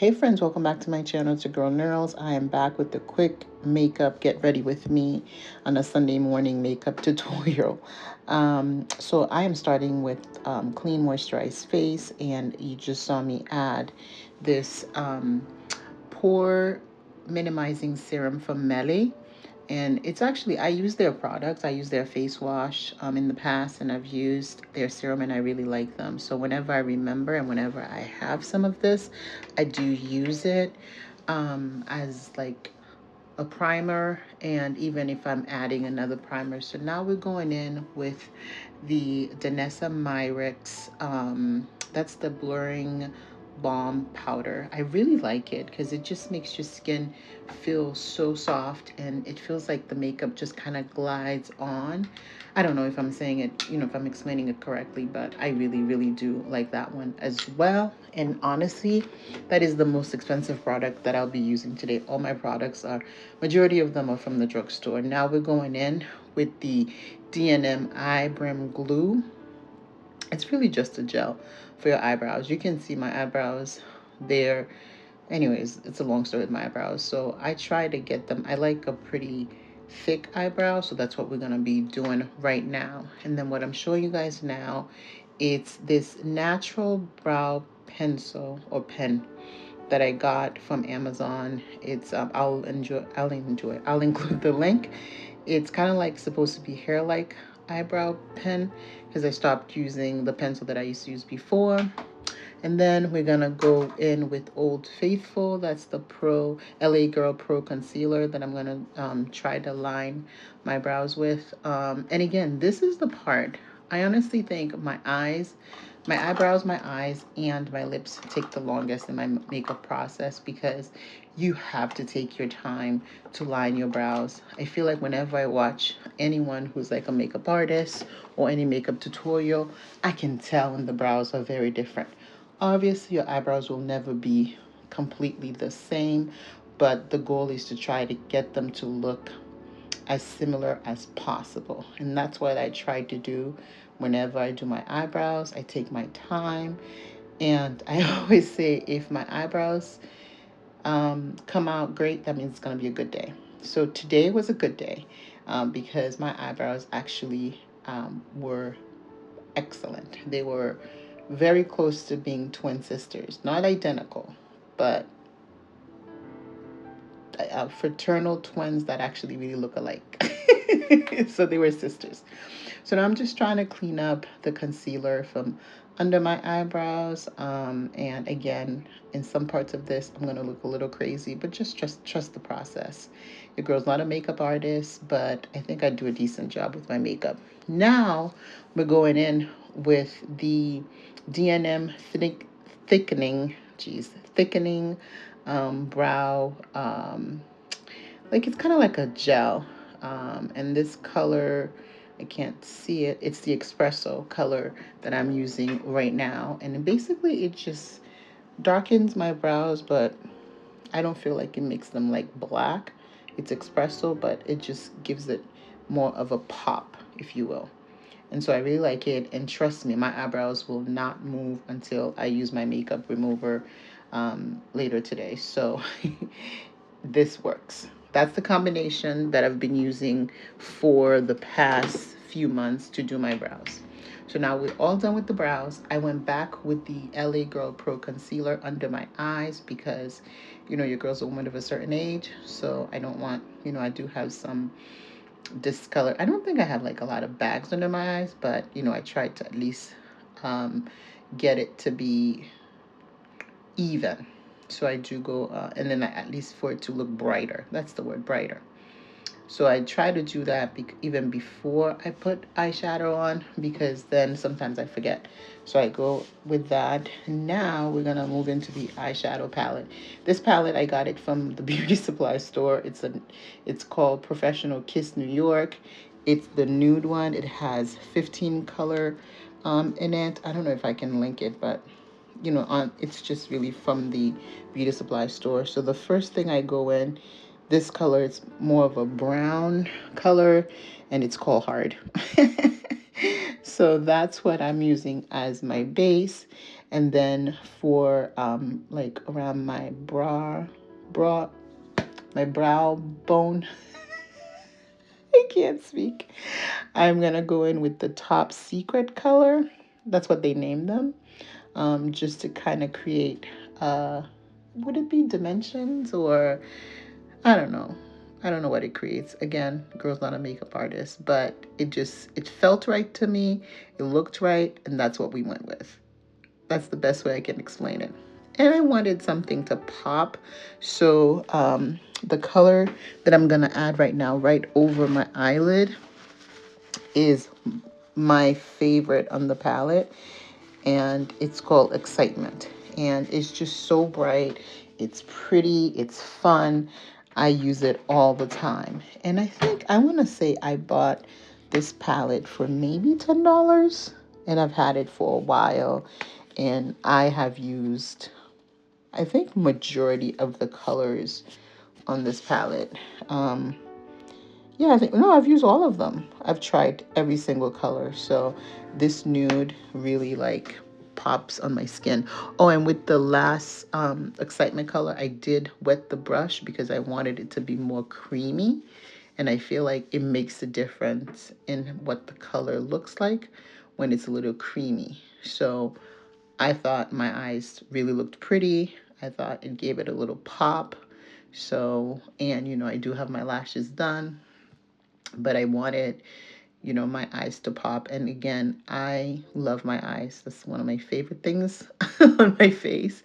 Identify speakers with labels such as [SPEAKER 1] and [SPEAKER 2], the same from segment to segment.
[SPEAKER 1] Hey friends, welcome back to my channel. It's your girl Neurals. I am back with the quick makeup get ready with me on a Sunday morning makeup tutorial. So I am starting with clean moisturized face, and you just saw me add this pore minimizing serum from Mele. And it's actually, I use their products. I use their face wash in the past, and I've used their serum and I really like them. So whenever I remember and whenever I have some of this, I do use it as like a primer, and even if I'm adding another primer. So now we're going in with the Danessa Myricks. That's the blurring balm powder. I really like it because it just makes your skin feel so soft, and it feels like the makeup just kind of glides on. I don't know if I'm saying it, if I'm explaining it correctly, but I really do like that one as well. And honestly, that is the most expensive product that I'll be using today. All my products are, majority of them are from the drugstore. Now we're going in with the D&M Eye Brim Glue. It's really just a gel for your eyebrows. You can see my eyebrows there. Anyways, it's a long story with my eyebrows. So I try to get them. I like a pretty thick eyebrow, so that's what we're going to be doing right now. And then what I'm showing you guys now, it's this natural brow pencil or pen that I got from Amazon. It's I'll include the link. It's kind of like supposed to be hair-like eyebrow pen because I stopped using the pencil that I used to use before. And then we're gonna go in with Old Faithful. That's the LA Girl Pro Concealer that I'm gonna try to line my brows with. And again, this is the part. I honestly think my eyebrows, my eyes, and my lips take the longest in my makeup process because you have to take your time to line your brows. I feel like whenever I watch anyone who's like a makeup artist or any makeup tutorial, I can tell when the brows are very different. Obviously, your eyebrows will never be completely the same, but the goal is to try to get them to look as similar as possible. And that's what I try to do whenever I do my eyebrows. I take my time, and I always say if my eyebrows come out great, that means it's going to be a good day. So today was a good day because my eyebrows actually were excellent. They were very close to being twin sisters. Not identical, but fraternal twins that actually really look alike. So they were sisters. So now I'm just trying to clean up the concealer from under my eyebrows. And again, in some parts of this, I'm going to look a little crazy, but just trust the process. Your girl's not a makeup artist, but I think I do a decent job with my makeup. Now we're going in with the D&M thickening, thickening brow. Like it's kind of like a gel. And this color, I can't see it. It's the espresso color that I'm using right now. And basically it just darkens my brows, but I don't feel like it makes them like black. It's espresso, but it just gives it more of a pop, if you will. And so I really like it. And trust me, my eyebrows will not move until I use my makeup remover later today. So this works. That's the combination that I've been using for the past few months to do my brows. So now we're all done with the brows. I went back with the LA Girl Pro Concealer under my eyes because, your girl's a woman of a certain age. So I don't want, I do have some discolor. I don't think I have like a lot of bags under my eyes, but, I tried to at least get it to be even. So I do go, and then at least for it to look brighter. That's the word, brighter. So I try to do that even before I put eyeshadow on, because then sometimes I forget. So I go with that. Now we're going to move into the eyeshadow palette. This palette, I got it from the beauty supply store. It's called Professional Kiss New York. It's the nude one. It has 15 color in it. I don't know if I can link it, but it's just really from the beauty supply store. So the first thing I go in, this color is more of a brown color, and it's called Hard. So that's what I'm using as my base. And then for like around my brow bone, I can't speak. I'm gonna go in with the Top Secret color. That's what they named them. Just to kind of create, would it be dimensions, or I don't know. I don't know what it creates. Again, girl's not a makeup artist, but it felt right to me. It looked right, and that's what we went with. That's the best way I can explain it. And I wanted something to pop. So the color that I'm going to add right now, right over my eyelid, is my favorite on the palette. And it's called Excitement. And it's just so bright. It's pretty. It's fun. I use it all the time. And I think I want to say I bought this palette for maybe $10. And I've had it for a while. And I have used, I think, majority of the colors on this palette. Yeah, I think, no, I've used all of them. I've tried every single color. So this nude really like pops on my skin. Oh, and with the last Excitement color, I did wet the brush because I wanted it to be more creamy. And I feel like it makes a difference in what the color looks like when it's a little creamy. So I thought my eyes really looked pretty. I thought it gave it a little pop. So, and you know, I do have my lashes done, but I wanted, you know, my eyes to pop. And again, I love my eyes. That's one of my favorite things on my face.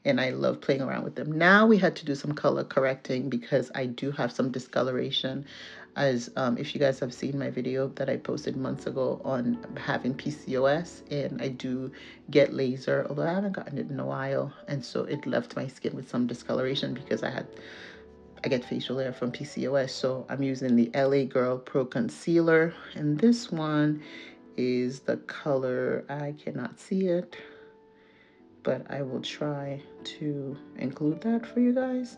[SPEAKER 1] And I love playing around with them. Now we had to do some color correcting because I do have some discoloration. As if you guys have seen my video that I posted months ago on having PCOS, and I do get laser, although I haven't gotten it in a while. And so it left my skin with some discoloration because I get facial hair from PCOS. So I'm using the LA Girl Pro Concealer, and this one is the color, I cannot see it, but I will try to include that for you guys.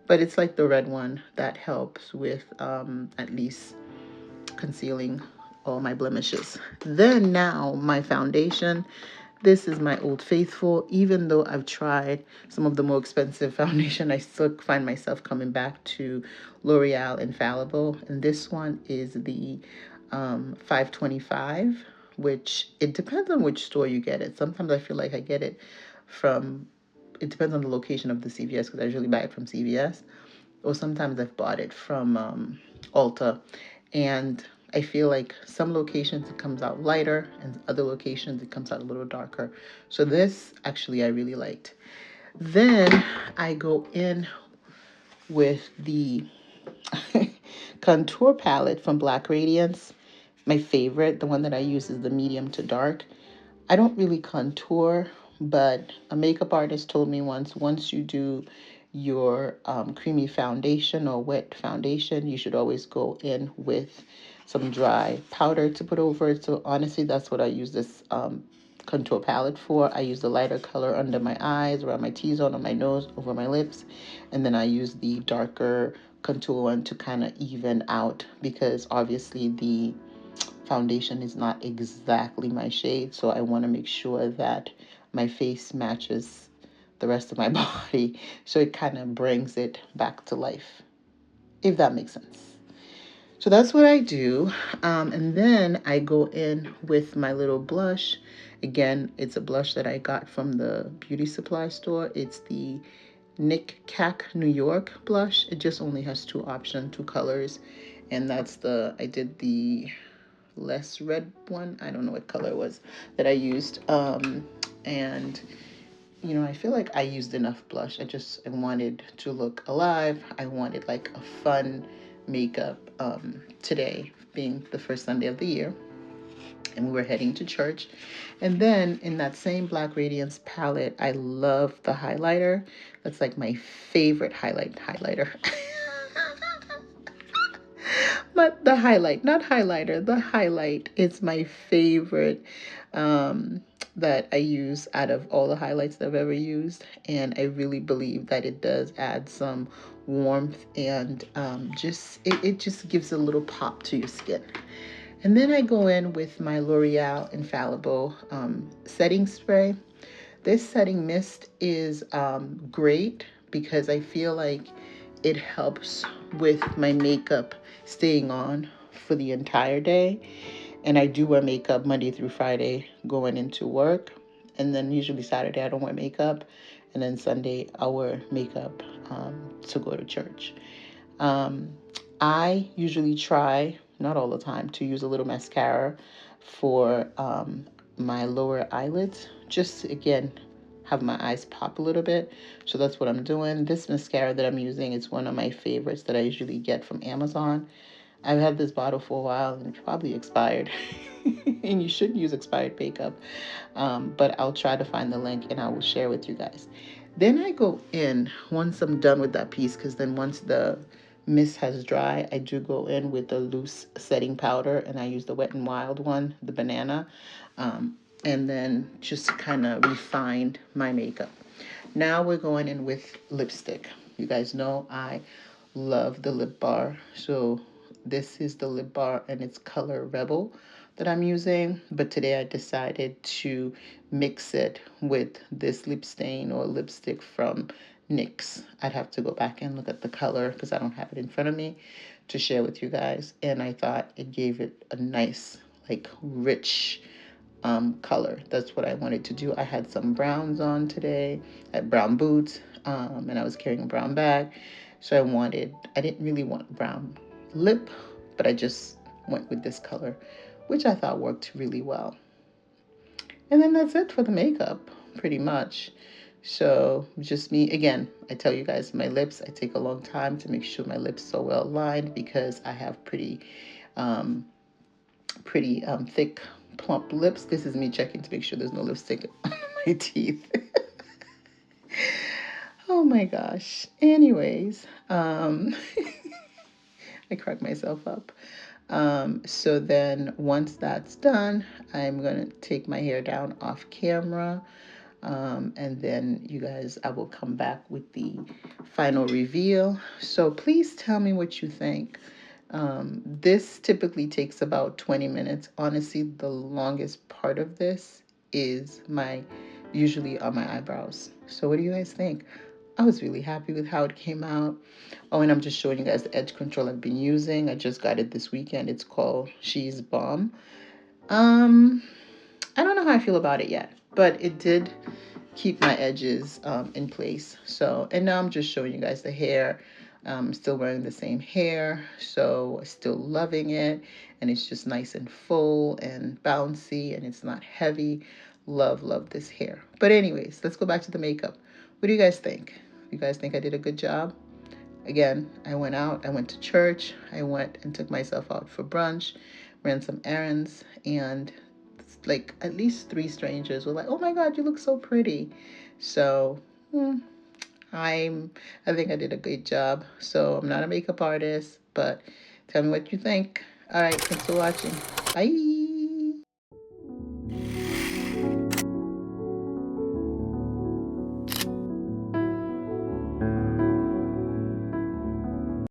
[SPEAKER 1] But it's like the red one that helps with at least concealing all my blemishes. Then now my foundation. This is my Old Faithful. Even though I've tried some of the more expensive foundation, I still find myself coming back to L'Oreal Infallible. And this one is the 525, which it depends on which store you get it. Sometimes I feel like I get it from, it depends on the location of the CVS, because I usually buy it from CVS. Or sometimes I've bought it from Ulta. And I feel like some locations it comes out lighter, and other locations it comes out a little darker. So this actually I really liked. Then I go in with the contour palette from Black Radiance. My favorite, the one that I use, is the medium to dark. I don't really contour, but a makeup artist told me once you do your creamy foundation or wet foundation, you should always go in with some dry powder to put over it. So honestly, that's what I use this contour palette for. I use the lighter color under my eyes, around my T-zone, on my nose, over my lips, and then I use the darker contour one to kind of even out, because obviously the foundation is not exactly my shade, so I want to make sure that my face matches the rest of my body, so it kind of brings it back to life, if that makes sense. So that's what I do. And then I go in with my little blush. Again, it's a blush that I got from the beauty supply store. It's the NICKA New York blush. It just only has two colors. And that's I did the less red one. I don't know what color it was that I used. And you know, I feel like I used enough blush. I wanted to look alive. I wanted like a fun makeup today being the first Sunday of the year, and we were heading to church. And then in that same Black Radiance palette, I love the highlighter. That's like my favorite highlighter. But the highlight, not highlighter, the highlight is my favorite that I use out of all the highlights that I've ever used. And I really believe that it does add some warmth, and it just gives a little pop to your skin. And then I go in with my L'Oreal Infallible setting spray. This setting mist is great because I feel like it helps with my makeup staying on for the entire day. And I do wear makeup Monday through Friday going into work. And then usually Saturday I don't wear makeup. And then Sunday I'll wear makeup to go to church. Um, I usually try, not all the time, to use a little mascara for my lower eyelids. Just again, have my eyes pop a little bit. So that's what I'm doing. This mascara that I'm using is one of my favorites that I usually get from Amazon. I've had this bottle for a while and it's probably expired. And you shouldn't use expired makeup. But I'll try to find the link and I will share with you guys. Then I go in once I'm done with that piece, because then once the mist has dry, I do go in with the loose setting powder and I use the Wet n Wild one, the banana, and then just kind of refine my makeup. Now we're going in with lipstick. You guys know I love the lip bar. So this is the lip bar and it's color Rebel that I'm using. But today I decided to mix it with this lip stain or lipstick from NYX. I'd have to go back and look at the color because I don't have it in front of me to share with you guys. And I thought it gave it a nice, like, rich color. That's what I wanted to do. I had some browns on today. I had brown boots, and I was carrying a brown bag. So I didn't really want brown lip, but I just went with this color, which I thought worked really well. And then that's it for the makeup, pretty much. So just me, again, I tell you guys, my lips, I take a long time to make sure my lips are well lined because I have um, pretty thick, plump lips. This is me checking to make sure there's no lipstick on my teeth. Oh my gosh. Anyways, I crack myself up. So then once that's done, I'm going to take my hair down off camera. And then you guys, I will come back with the final reveal. So please tell me what you think. This typically takes about 20 minutes. Honestly, the longest part of this is usually on my eyebrows. So what do you guys think? I was really happy with how it came out. Oh, and I'm just showing you guys the edge control I've been using. I just got it this weekend. It's called She's Balm. I don't know how I feel about it yet, but it did keep my edges in place. So, and now I'm just showing you guys the hair. I'm still wearing the same hair, so still loving it. And it's just nice and full and bouncy, and it's not heavy. Love, love this hair. But anyways, let's go back to the makeup. What do you guys think? You guys think I did a good job? Again, I went out, I went to church, I went and took myself out for brunch, ran some errands, and like at least 3 strangers were like, "Oh my God, you look so pretty." So I think I did a great job. So I'm not a makeup artist, but tell me what you think. All right, thanks for watching. Bye.